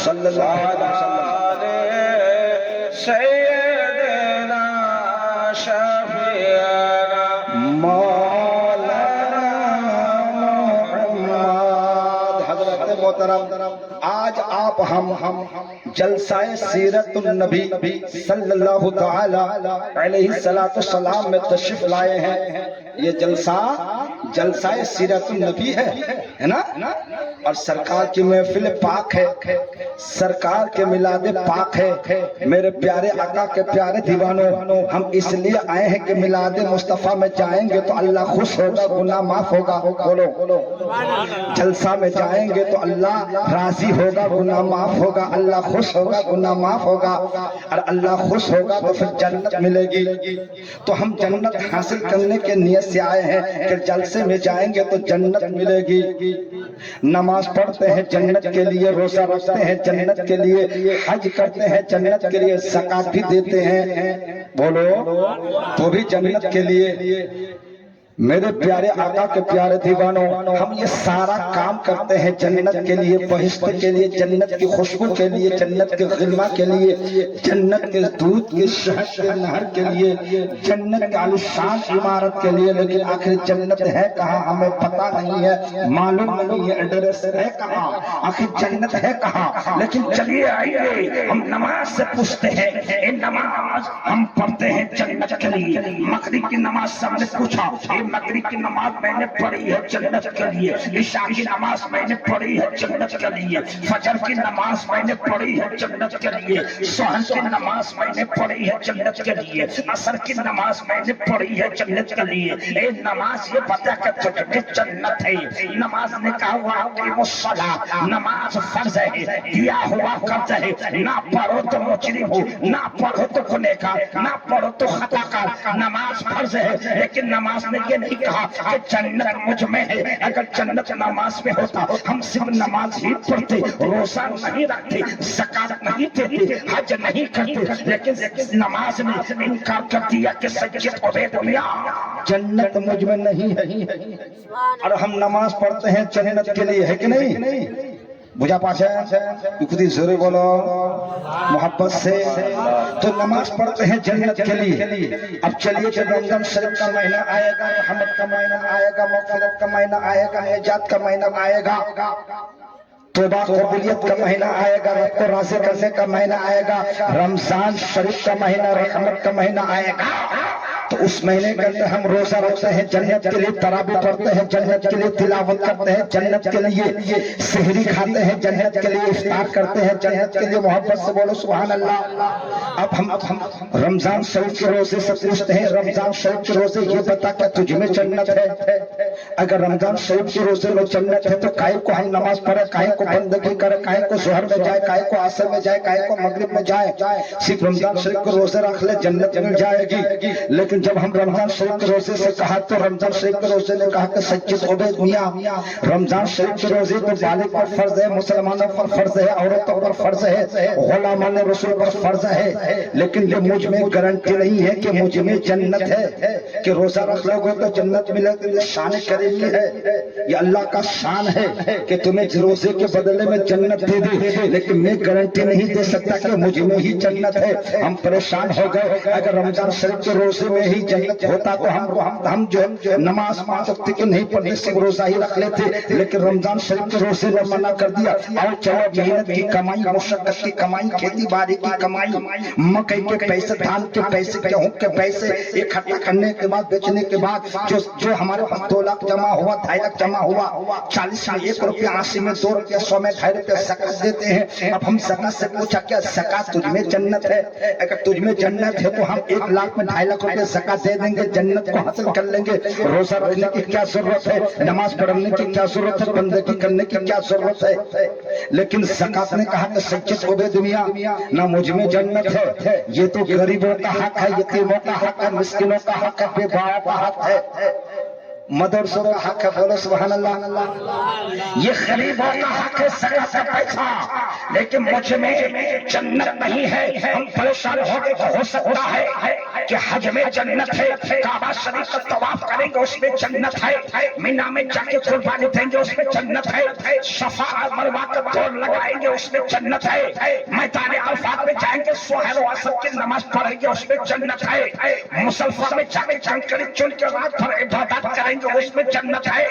صلی اللہ علیہ وسلم سیدنا شفیعنا مولانا محمد۔ حضرت محترم آج آپ ہم جلسہ سیرت النبی صلی اللہ تعالی علیہ السلام میں تشریف لائے ہیں۔ یہ جلسہ سیرت النبی ہے نا، اور سرکار کی محفل پاک ہے، سرکار کے میلاد پاک ہے۔ میرے پیارے آقا کے پیارے دیوانوں، ہم اس لیے آئے ہیں کہ میلاد مصطفیٰ میں جائیں گے تو اللہ خوش ہوگا، گناہ معاف ہوگا۔ بولو جلسہ میں جائیں گے تو اللہ راضی ہوگا، گناہ معاف ہوگا، اللہ خوش ہوگا، گناہ معاف ہوگا، اور اللہ خوش ہوگا تو پھر جنت ملے گی۔ تو ہم جنت حاصل کرنے کے نیت سے آئے ہیں کہ جلسے میں جائیں گے تو جنت ملے گی۔ نماز پڑھتے ہیں جنت کے لیے، روزہ رکھتے ہیں جنت کے لیے، حج کرتے ہیں جنت کے لیے، زکات بھی دیتے ہیں، بولو تو بھی جنت کے لیے۔ میرے پیارے آقا کے پیارے دیوانوں، ہم یہ سارا کام کرتے ہیں جنت کے لیے، بہشت کے لیے، جنت کی خوشبو کے لیے، جنت کے غلمہ کے لیے، جنت کے دودھ کے شہد کے نہر کے لیے، جنت کے عالیشان عمارت کے لیے۔ لیکن آخر جنت ہے کہاں ہمیں پتہ نہیں ہے، معلوم نہیں ہے، ایڈریس ہے کہاں، آخر جنت ہے کہاں۔ لیکن چلیے آئیے ہم نماز سے پوچھتے ہیں، یہ نماز ہم پڑھتے ہیں جنت کے لیے۔ مغرب کی نماز سب نے پوچھا، مغرب کی نماز میں نے پڑھی ہے جنت کے لیے، عشاء کی نماز میں نے پڑھی ہے جنت کے لیے، فجر کی نماز میں نے پڑھی ہے جنت کے لیے، سحر کی نماز میں نے پڑھی ہے جنت کے لیے، عصر کی نماز میں نے پڑھی ہے جنت کے لیے۔ اے نماز یہ بتا کہ تجھ میں جنت ہے۔ نماز نے کہا وَأَقِیمُوا الصَّلَاۃَ، نماز فرض ہے، دیا ہوا قرض ہے، نہ پڑھو تو مجرم ہو، نہ پڑھو تو گنہگار، نہ پڑھو تو خطا کار۔ نماز فرض ہے، لیکن نماز نے یہ نہیں کہا کہ جنت مجھ میں ہے۔ اگر جنت نماز میں ہوتا ہم صرف نماز ہی پڑھتے، روزہ نہیں رکھتے، زکات نہیں دیتے، حج نہیں کرتے، لیکن نماز نے انکار کر دیا کہ سید عبید اللہ جنت مجھ میں نہیں ہے، اور ہم نماز پڑھتے ہیں جنت کے لیے، ہے کہ نہیں؟ بجھا پاس ہے خودی زورے بولو محبت سے۔ تو نماز پڑھتے ہیں جنت کے لیے۔ اب چلیے جب رمضان شریف کا مہینہ آئے گا، رحمت کا مہینہ آئے گا، مغفرت کا مہینہ آئے گا، نجات کا مہینہ آئے گا، توبہ قبولیت کا مہینہ آئے گا، رب کو راضی کرنے کا مہینہ آئے گا، رمضان شریف کا مہینہ رحمت کا مہینہ آئے گا۔ تو اس مہینے کے اندر ہم روزہ رکھتے ہیں جنت کے لیے، تراویح پڑھتے ہیں جنت کے لیے، تلاوت کرتے ہیں جنت کے لیے، سحری کھاتے ہیں جنت کے لیے، افطار کرتے ہیں جنت کے لیے۔ محبت سے بولو سبحان اللہ۔ اب ہم رمضان شریف کے روزے سے پوچھتے ہیں، رمضان شریف کے روزے یہ بتا کہ تجھ میں جنت ہے؟ اگر رمضان شریف کے روزے میں جنت ہے تو کائے کو ہم نماز پڑھے، کائے کو بندگی کرے، کائے کو ظہر میں جائے، کائے کو عصر میں جائے، کائے کو مغرب میں جائے؟ صرف رمضان شریف کے روزے رکھ لے جنت مل جائے گی۔ لیکن جب ہم رمضان شریف کے روزے سے کہا تو رمضان شریف کے روزے نے کہا کہ سید عبید میاں رمضان شریف کے روزے تو بالغ پر فرض ہے، مسلمانوں پر فرض ہے، عورتوں پر فرض ہے، غلامان رسول پر فرض ہے، لیکن یہ مجھ میں گارنٹی نہیں ہے کہ مجھ میں جنت ہے کہ روزہ رکھ لو گے تو جنت ملے گی۔ یہ شان کریمی ہے، یہ اللہ کا شان ہے کہ تمہیں روزے کے بدلے میں جنت دے دے، لیکن میں گارنٹی نہیں دے سکتا کہ مجھ میں ہی جنت ہے۔ ہم پریشان ہو گئے، اگر رمضان شریف کے روزے میں ہی جنت ہوتا تو ہم جو نماز 5 وقت کی نہیں پڑھتے، صرف روزہ ہی رکھ لیتے، لیکن رمضان شریف کے روزے نے منع کر دیا۔ اور چلو محنت کی کمائی، مشقت کی کمائی، کھیتی باڑی کی کمائی، مکئی کے پیسے، دھان کے پیسے، گیہوں کے پیسے اکٹھا کرنے کے بعد، بیچنے کے بعد جو ہمارے پاس 2 لاکھ جمع ہوا، 2.5 لاکھ جمع ہوا، 40 میں 1 روپیہ، 80 میں 2 روپیہ، 100 میں 2.5 روپیہ زکات دیتے ہیں۔ اب ہم زکات سے پوچھا کیا زکات تجھ میں جنت ہے؟ اگر تجھ میں جنت ہے تو ہم 1 لاکھ میں 2.5 لاکھ روپیہ زکات دے دیں گے، جنت کو حاصل کر لیں گے۔ روزہ رکھنے کی کیا ضرورت ہے؟ نماز پڑھنے کی کیا ضرورت ہے؟ بندگی کرنے کی کیا ضرورت ہے؟ لیکن زکات نے کہا کہ سید عبید میاں نہ مجھ میں جنت ہے، یہ تو غریبوں کا حق ہے، یتیموں کا حق ہے، مسکینوں کا حق ہے، بے باؤں کا حق ہے، مدرسوں کا حق ہے۔ بولو سبحان اللہ۔ یہ غریبوں کا حق ہے زکات کا پیسہ، لیکن مجھ میں جنت نہیں ہے۔ ہم پریشان ہو گئے، ہو سکتا ہے کہ حج میں جنت ہے، کعبہ شریف کا طواف کریں گے اس میں جنت ہے، مینا میں جا کے قربانی دیں گے اس میں جنت ہے، صفا اور مروہ کا دوڑ لگائیں گے اس میں جنت ہے، میدان عرفات میں جائیں گے سحر و عصر کی نماز پڑھیں گے اس میں جنت ہے، مصطفیٰ میں جا کے کنکری چن کے رات بھر عبادت کریں گے اس میں جنت ہے،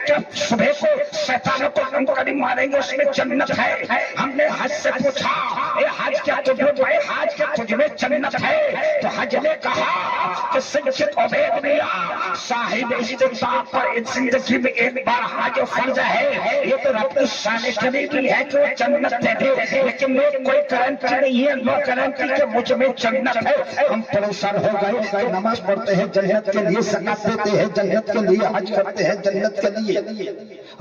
جب صبح کو شیطانوں کو کنکری ماریں گے اس میں جنت ہے۔ ہم نے حج سے پوچھا اے حج کیا تجھے بھائی حج کے تجھ میں جنت ہے؟ تو حج نے کہا کہ سید عبید میاں صاحب استطاعت پر اس زندگی میں ایک بار حج فرض ہے، یہ تو رب کی شان کریمی ہے کہ وہ جنت دے دے، لیکن میں کوئی گارنٹی نہیں ہے، نو گارنٹی کہ مجھ میں جنت ہے۔ ہم پریشان ہو گئے کہ نماز پڑھتے ہیں جنت کے لیے، زکات دیتے ہیں جنت کے لیے، حج کرتے ہیں جنت کے لیے،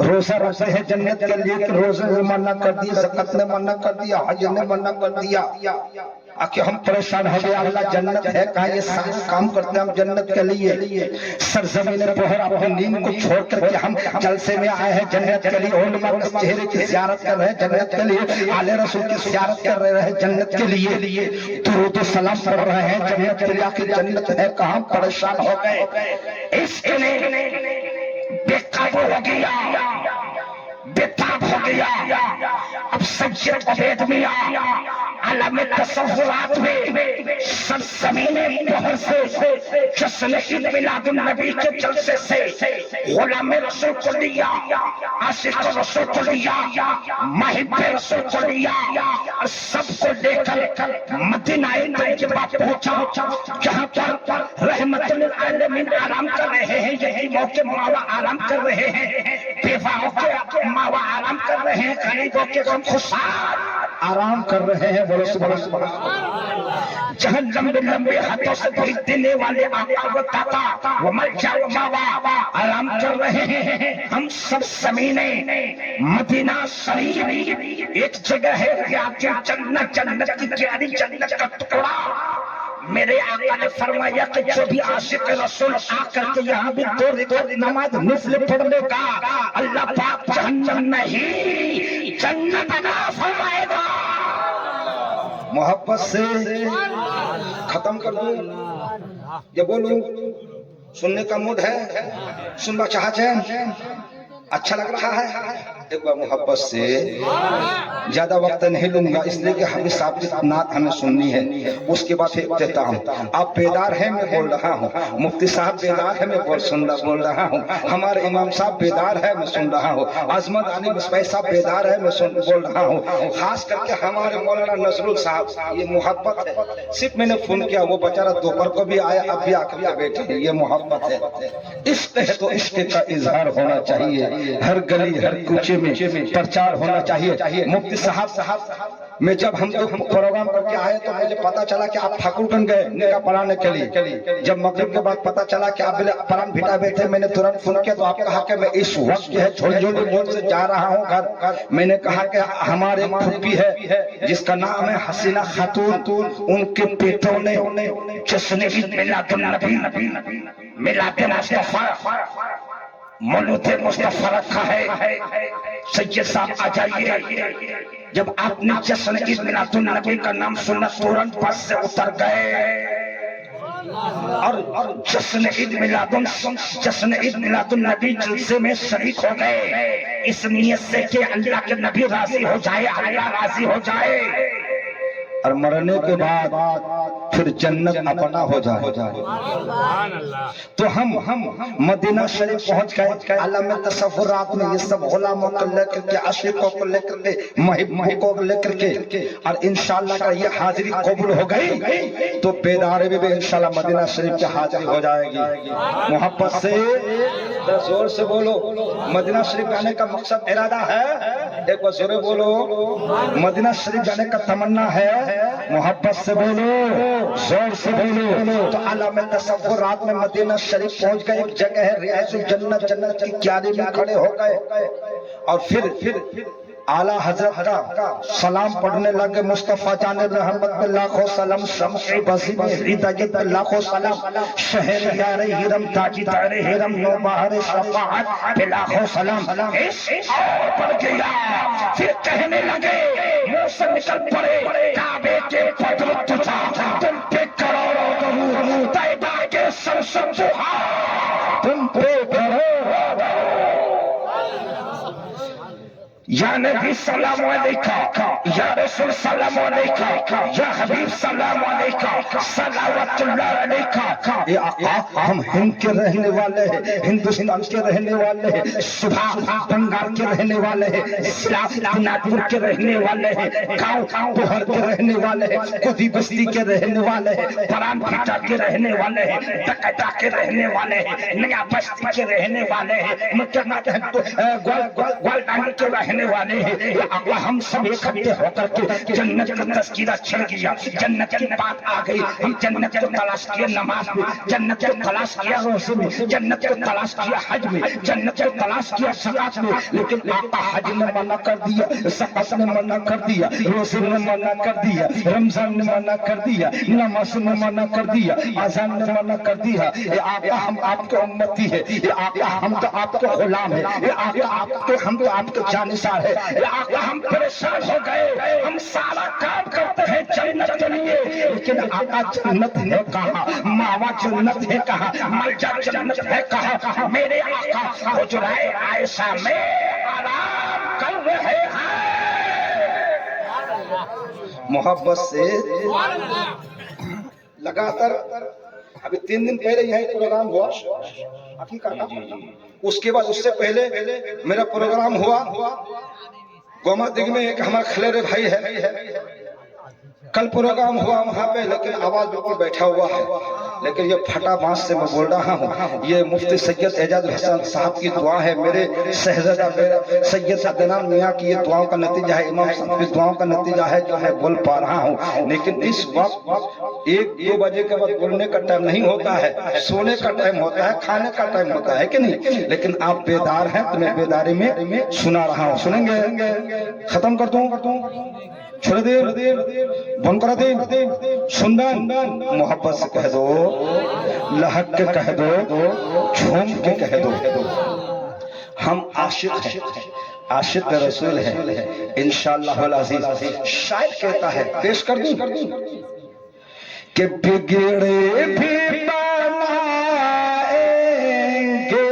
روزہ رکھتے ہیں جنت کے لیے، کہ روزے نے منع کر دیا، زکات نے منع کر دیا، حج نے منع کر دیا۔ آکے ہم پریشان ہو گئے، اللہ جنت ہے کہاں؟ یہ سارے کام کرتے ہیں ہم جنت کے لیے، سرزمین بحر اپنی نیند کو چھوڑ کر کے ہم جلسے میں آئے ہیں جنت کے لیے، علماء کے چہرے کی زیارت کر رہے ہیں جنت کے لیے، آل رسول کی زیارت کر رہے ہیں جنت کے لیے، درود و سلام پڑھ رہے ہیں جنت کے لیے، آخر جنت ہے کہاں؟ پریشان ہو گئے، اس کے لیے بے قابو ہو گیا، بےتاب ہو گیا۔ اب سید عبید میاں عالم تصورات میں سرزمین بحر سے جشن عید میلاد النبی کے جلسے سے غلام رسول کو لیا، عاشق رسول کو لیا، محب رسول کو لیا، اور سب کو لے کر مدینہ طیبہ پہنچا، جہاں پر رحمت للعالمین آرام کر رہے ہیں، یتیموں کے ماوا آرام کر رہے ہیں، بیواؤں کے ماوا آرام کر رہے ہیں، غریبوں کے غمخوار آرام کر رہے ہیں، بولو سبحان اللہ۔ جہاں لمبے لمبے ہاتھوں سے بھیج دینے والے آقا و داتا و ملجا و ماوا آرام کر رہے ہیں، ہم سب زمینیں مدینہ شریف ایک جگہ ہے، جنت، جنت کی پیاری جنت کا ٹکڑا۔ میرے آقا نے فرمایا کہ جو بھی عاشق رسول آ کر کے یہاں بھی دو رکعت نماز نفل پڑھنے کا، اللہ پاک جہنم نہیں جنت عطا فرمائے گا۔ محبت سے ختم کر دوں، یہ بولوں سننے کا موڈ ہے، سننا چاہتے ہیں، اچھا لگ رہا ہے، ایک بار محبت سے، زیادہ وقت نہیں لوں گا اس لیے کہ ہمیں صاحب کی نعت ہمیں سننی ہے، اس کے بعد پھر اختتام۔ آپ بیدار ہیں میں بول رہا ہوں، مفتی صاحب بیدار ہے میں بول رہا ہوں، ہمارے امام صاحب بیدار ہے میں سن رہا ہوں، عظمت علی مصباحی صاحب بیدار ہے میں بول رہا ہوں، خاص کر کے ہمارے مولانا نصرال صاحب، یہ محبت ہے۔ صرف میں نے فون کیا، وہ بیچارہ دوپہر کو بھی آیا، اب بھی آ کر بیٹھے ہیں، یہ محبت ہے۔ عشق ہے تو عشق کا اظہار ہونا چاہیے، ہر گلی ہر کوچے میں پرچار ہونا چاہیے۔ مفتی صاحب میں جب ہم لوگ پروگرام کر کے آئے تو مجھے پتا چلا کہ آپ ٹھاکرگنج گئے نکاح پڑھانے کے لیے، جب مغرب کے بعد پتا چلا کہ آپ پران بھٹا ہوئے تھے، میں نے ترنت فون کیا تو آپ کہا کہ میں اس وقت جو ہے جھولجھولی موڑ سے جا رہا ہوں گھر۔ میں نے کہا کہ ہمارے پھوپھی ہے جس کا نام ہے حسینہ خاتون، ان کے بیٹوں نے جشن عید میلاد النبی میلاد مصطفیٰ مولود مصطفیٰ رکھا ہے، سید صاحب آ جائیے۔ جب آپ نے جشن عید میلاد النبی کا نام سنا تورنت بس سے اتر گئے اور جشن عید میلاد النبی جلسے میں شریک ہو گئے، اس نیت سے کہ اللہ کے نبی راضی ہو جائے، اللہ راضی ہو جائے، اور مرنے کے بعد پھر جنت اپنا ہو جائے۔ تو ہم مدینہ شریف پہنچ گئے، عالم تصورات میں یہ سب غلاموں کو لے کر کے، عاشقوں کو لے کر کے، محبوبوں کو لے کر کے، اور انشاءاللہ کا یہ حاضری قبول ہو گئی تو بیداری بھی انشاءاللہ مدینہ شریف کی حاضری ہو جائے گی۔ محبت سے زور سے بولو، مدینہ شریف جانے کا مقصد ارادہ ہے، ایک بار زور بولو، مدینہ شریف جانے کا تمنا ہے، محبت سے بولو، زور سے بولو۔ تو عالم تصورات میں مدینہ شریف پہنچ گئے، ایک جگہ ہے ریاض الجنت، جنت کی کیاری میں کھڑے ہو گئے، اور پھر اعلیٰ حضرت کا سلام پڑھنے لگے، مصطفیٰ جان رحمت پہ لاکھوں سلام، شمع بزی میں ہدایت پہ لاکھوں سلام، شہر یار حرم تاجی دار حرم نو بہر شفاعت پہ لاکھوں سلام۔ اور پڑھ گیا، پھر کہنے لگے، منہ سے نکل پڑے، کعبے کے بدر تجھا تم پہ کروڑوں درود، یا نبی سلام علیکہ، یا رسول سلام علیکہ، یا حبیب سلام علیکہ، صلوات اللہ علیکہ۔ اے آقا ہم ہند کے رہنے والے ہیں، ہندوستان کے رہنے والے ہیں، صبح بنگال کے رہنے والے ہیں، ناگپور کے رہنے والے ہیں، گاؤں بہر کے رہنے والے ہیں، کودی بستی کے رہنے والے ہیں، پران بھیٹا کے رہنے والے ہیں، ڈکیتا کے رہنے والے ہیں، نیا بستی کے رہنے والے ہیں، گوالڈان کے رہنے والے ہیں۔ یا آقا ہم سب اکٹھے ہو کر کے جنت کا تذکرہ چھڑ گیا، جنت کی بات آ گئی، ہم جنت کو تلاش کیا نماز میں، جنت کو تلاش کیا روزے میں، جنت کو تلاش کیا حج میں، جنت کو تلاش کیا زکات میں، لیکن آقا حج نے منع کر دیا، زکات نے منع کر دیا، روزے نے منع کر دیا، رمضان نے منع کر دیا، نماز نے منع کر دیا، اذان نے منع کر دیا۔ اے آقا ہم آپ کے امتی ہیں، اے آقا ہم تو آپ کے غلام ہیں، اے آقا ہم تو آپ کے جانثار ہے، اے آقا ہم پریشان ہو گئے، ہم سارا کام کرتے ہیں جنت کے لیے، لیکن آقا جنت ہے کہاں، ماوا جنت ہے کہاں، ملجا جنت ہے کہاں؟ میرے آقا حجرائے عائشہ میں آرام کر رہے ہیں۔ محبت سے لگاتار ابھی 3 دن پہلے یہاں پروگرام ہوا اس کے بعد اس سے پہلے میرا پروگرام ہوا گومتی میں، ایک ہمارا خلیرے بھائی ہے، کل پروگرام ہوا وہاں پہ، لیکن آواز بالکل بیٹھا ہوا ہے، لیکن یہ پھٹا بانس سے میں بول رہا ہوں، یہ مفتی سید اعجاز الحسن صاحب کی دعا ہے، میرے شہزادہ سید عدنان میاں کی یہ دعاؤں کا نتیجہ ہے، امام صاحب کی دعاؤں کا نتیجہ ہے جو میں بول پا رہا ہوں۔ لیکن اس وقت 1-2 بجے کے بعد بولنے کا ٹائم نہیں ہوتا ہے، سونے کا ٹائم ہوتا ہے، کھانے کا ٹائم ہوتا ہے کہ نہیں؟ لیکن آپ بیدار ہیں تو میں بیداری میں سنا رہا ہوں، سنیں گے؟ ختم کر دوں، چھوڑ دے، بند کر دے، سندن محبت سے کہہ دو، لہک کے کہہ دو، جھوم کے کہہ دو، ہم عاشق ہیں، عاشق رسول ہیں انشاءاللہ العزیز۔ شاعر کہتا ہے، پیش کر دوں کہ بگڑے بھی بنائیں گے،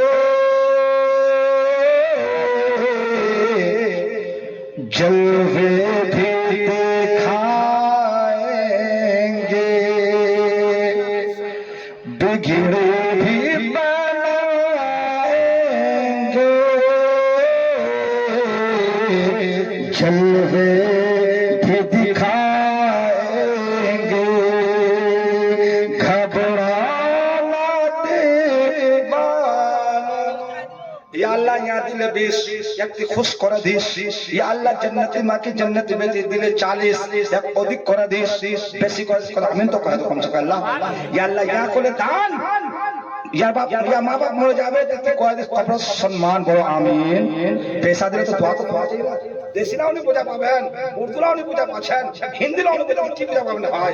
جلوے بھی بگڑے بھی بنائیں گے، جلوے بھی دکھائیں گے، گھبرانا دیوانہ۔ یا اللہ یا دل 20 একটি খুশ করে দিস, ইয়া আল্লাহ জান্নাতে মাকে জান্নাতে বেঁধে দিলে 40 এক অধিক করে দিস, বেশি করে আমিন তো কহে তো কমসে কম আল্লাহ। ইয়া আল্লাহ ইয়া করে দান, ইয়া বাপ ইয়া মা বাপ মরে যাবে তো কয়ে দিস কবর সম্মান বড় আমিন। পয়সা দিলে তো দোয়া তো দোয়া চাই না, দেশিরাও নি বুঝা পাবেন, উর্দুরাও নি বুঝা পাচ্ছেন, হিন্দিরাও নি বুঝা পাবেন ভাই।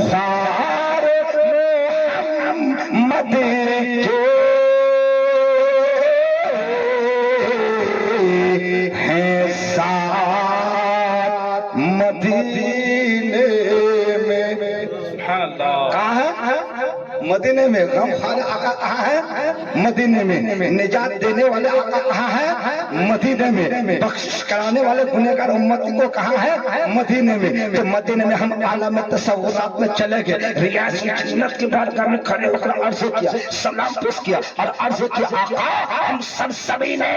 خوار محمد کے ہیں ساتھ مدینے میں. کہاں ہے؟ مدینے میں. غم خار آقا کہاں ہے؟ مدینے میں. نجات دینے والے آقا کہاں ہے؟ مدینے میں. بخشش کرانے والے گنہگار امتی کو کہاں ہے؟ مدینے میں. تو مدینے میں ہم عالم تصورات میں چلے گئے. ریاض جنت کی بارگاہ میں کھڑے ہو کر عرض کیا, سلام پیش کیا اور عرض کیا, آقا ہم سبھی نے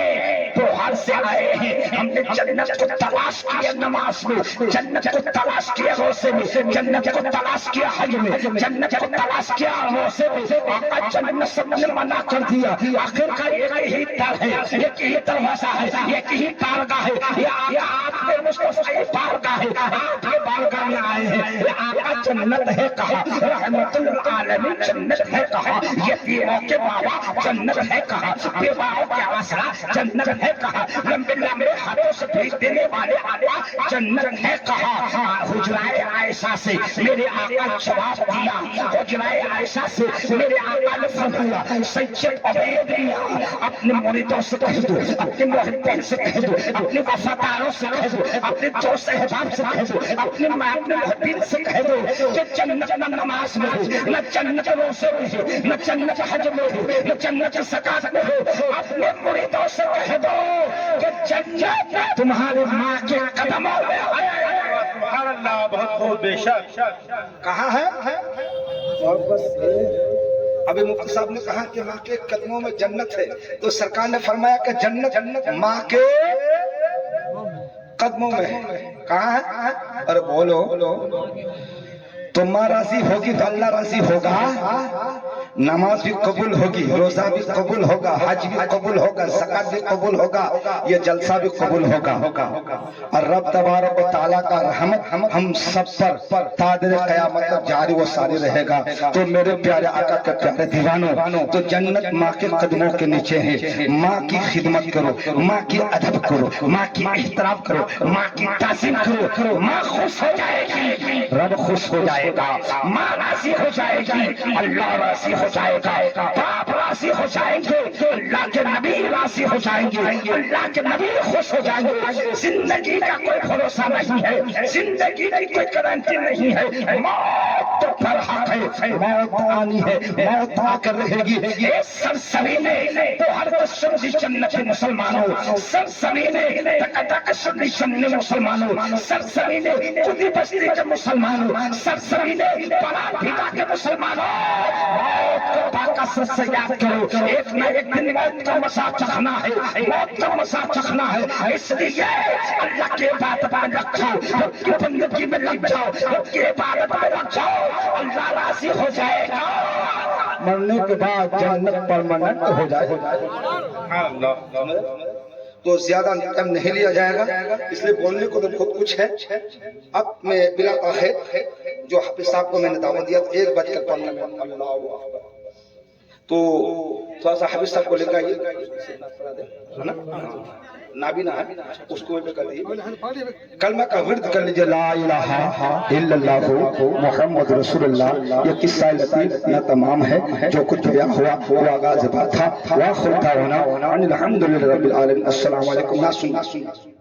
بہار سے آئے ہیں, ہم نے جنت کو تلاش کیا نماز میں, جنت کو تلاش کیا روزے میں, جنت کو تلاش کیا حج میں, جنت کو تلاش کیا روزے میں. آقا جنت سب نے منع کر دیا. آخر کا ایک ہی در ہے, ایک ہی دروازہ ہے, ایک ہی بارگاہ ہے. یہ آقا آپ کے مصطفی بارگاہ ہے, آپ کے بارگاہ میں آئے ہیں. یہ آقا جنت ہے کہا, رحمت العالمین جنت ہے کہا, یتیموں کے بابا جنت ہے کہا, بیواؤں کے آسرا جنت ہے کہا, لمبے لمبے ہاتھوں سے بھیج دینے والے آقا جنت ہے کہا. حجرائے عائشہ سے میرے آقا جواب دیا, حجرائے عائشہ سے میرے آقا نے فرمایا, سید عبید میاں اپنے مریدوں سے کہہ دو, اپنے محبین سے کہہ دو, اپنے وفاداروں سے کہہ دو, اپنے دوست احباب سے کہہ دو, اپنے محبین سے کہہ دو کہ جنت نہ نماز میں ہو, نہ جنت روزے میں ہو, نہ جنت حج میں ہو, نہ جنت زکات میں ہو. اپنے مریدوں سے کہہ دو کہ جنت تمہاری ماں کے قدموں میں ہے. سبحان اللہ, بہت خوب, بے شک. کہاں ہے؟ ابھی مفتی صاحب نے کہا کہ ماں کے قدموں میں جنت ہے, تو سرکار نے فرمایا کہ جنت ماں کے قدموں میں ہے. کہاں ہے؟ ارے بولو. تو ماں راضی ہوگی تو اللہ راضی ہوگا, نماز بھی قبول ہوگی, روزہ بھی قبول ہوگا, حج بھی قبول ہوگا, زکات بھی قبول ہوگا, یہ جلسہ بھی قبول ہوگا. اور رب تبارک و تعالیٰ کا رحمت ہم سب پر تا دیر قیامت تک جاری و ساری رہے گا. تو میرے پیارے آقا کے پیارے دیوانوں, تو جنت ماں کے قدموں کے نیچے ہے. ماں کی خدمت کرو, ماں کی ادب کرو, ماں کی احترام کرو, ماں کی تعظیم کرو. ماں خوش ہو جائے گی, رب خوش ہو جائے گا, ماں راضی ہو جائے گی, اللہ راضی ہو جائے گا, باپ راضی ہو جائیں گے, اللہ کے نبی راضی ہو جائیں گے, اللہ کے نبی خوش ہو جائیں گے. زندگی کا کوئی بھروسہ نہیں ہے, زندگی کی کوئی گارنٹی نہیں ہے. موت تو پر حق ہے, موت آنی ہے, موت آ کر رہے گی. سرسری نے تو ہر سنی جنت مسلمانوں, سرسری نے تک سنی جنت مسلمانوں, سرسری نے خودی بستی کے مسلمانوں, سرسری نے بڑا بھیگا کے مسلمانوں. موت کو باقصد سے یاد کرو, ایک نہ ایک دن موت کا مزہ چکھنا ہے, موت کا مزہ چکھنا ہے. اس لیے اللہ کے عبادت میں لگ جاؤ, رب کی بندگی میں لگ جاؤ, رب کی عبادت میں لگ جاؤ, اللہ راضی ہو جائے گا. مرنے کے بعد جنت پرماننٹ ہو جائے. تو زیادہ ٹائم نہیں لیا جائے گا, اس لیے بولنے کو تو بہت کچھ ہے. اب میں بلا تاخیر جو حافظ صاحب کو میں نے دعوت دیا 1:15 اللہ اکبر, تو تھوڑا سا حافظ صاحب کو لے کے آئیے, نابینا ہے اس کو کر دیجیے, کلمہ کا ورد کر لیجیے, لا الہ الا اللہ محمد رسول اللہ. یہ قصہ لطیف نہ تمام ہے, جو کچھ بیان ہوا وہ آغاز بات تھا. وآخر دعوانا ان الحمد للہ رب العالمین. السلام علیکم. نہ سننا